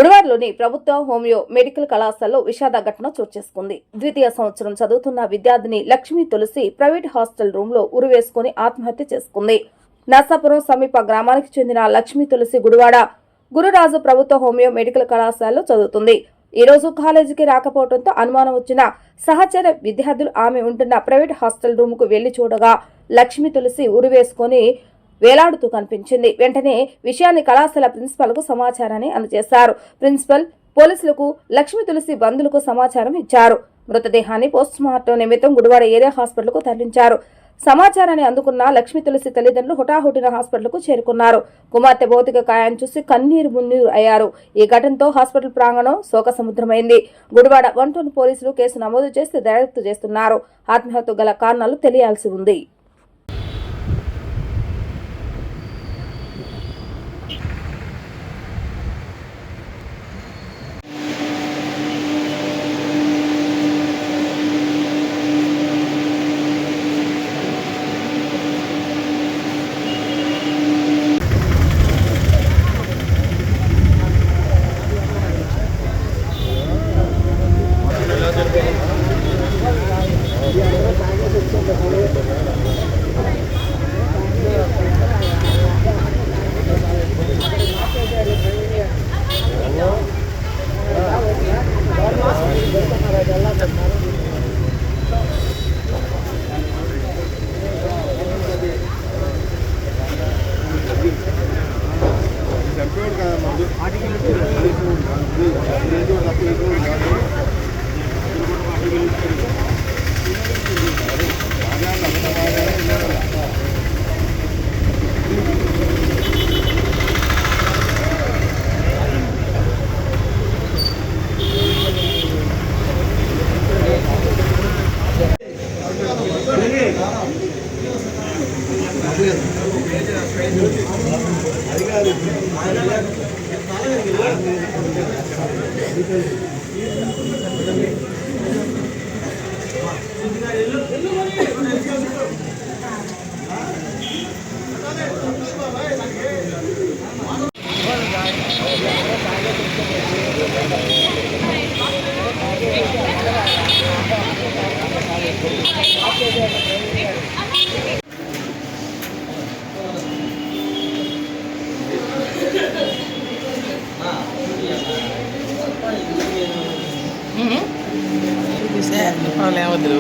గుడివాడలోని ప్రభుత్వ homeo medical కళాశాలలో విషాద ఘటన చోటు చేసుకుంది. ద్వితీయ సంవత్సరం చదువుతున్న విద్యార్థిని లక్ష్మీ తులసి ప్రైవేట్ హాస్టల్ రూమ్ లో ఉరివేసుకుని ఆత్మహత్య చేసుకుంది. నర్సాపురం సమీప గ్రామానికి చెందిన లక్ష్మీ తులసి గుడివాడ గురురాజు ప్రభుత్వ హోమియో మెడికల్ కళాశాలలో చదువుతుంది. ఈ రోజు కాలేజీకి రాకపోవడంతో అనుమానం వచ్చిన సహచర విద్యార్థులు ఆమె ఉంటున్న ప్రైవేట్ హాస్టల్ రూమ్ కు వెళ్లి చూడగా లక్ష్మీ తులసి ఉరివేసుకుని వేలాడుతూ కనిపించింది. వెంటనే విషయాన్ని కళాశాల ప్రిన్సిపల్ కు సమాచారాన్ని అందజేశారు. ప్రిన్సిపల్ పోలీసులకు లక్ష్మీ తులసి బంధువులకు సమాచారం ఇచ్చారు. మృతదేహాన్ని పోస్టుమార్టం నిమిత్తం గుడివాడ ఏరియా హాస్పిటల్ కు తరలించారు. సమాచారాన్ని అందుకున్న లక్ష్మీ తులసి తల్లిదండ్రులు హుటాహుటిన హాస్పిటల్ కు చేరుకున్నారు. కుమార్తె భౌతిక కాయాన్ని చూసి కన్నీరు మున్నీరు అయ్యారు. ఈ ఘటనతో హాస్పిటల్ ప్రాంగణం శోక సముద్రమైంది. గుడివాడ 120 పోలీసులు కేసు నమోదు చేసి దర్యాప్తు చేస్తున్నారు. ఆత్మహత్య గల కారణాలు తెలియాల్సి ఉంది.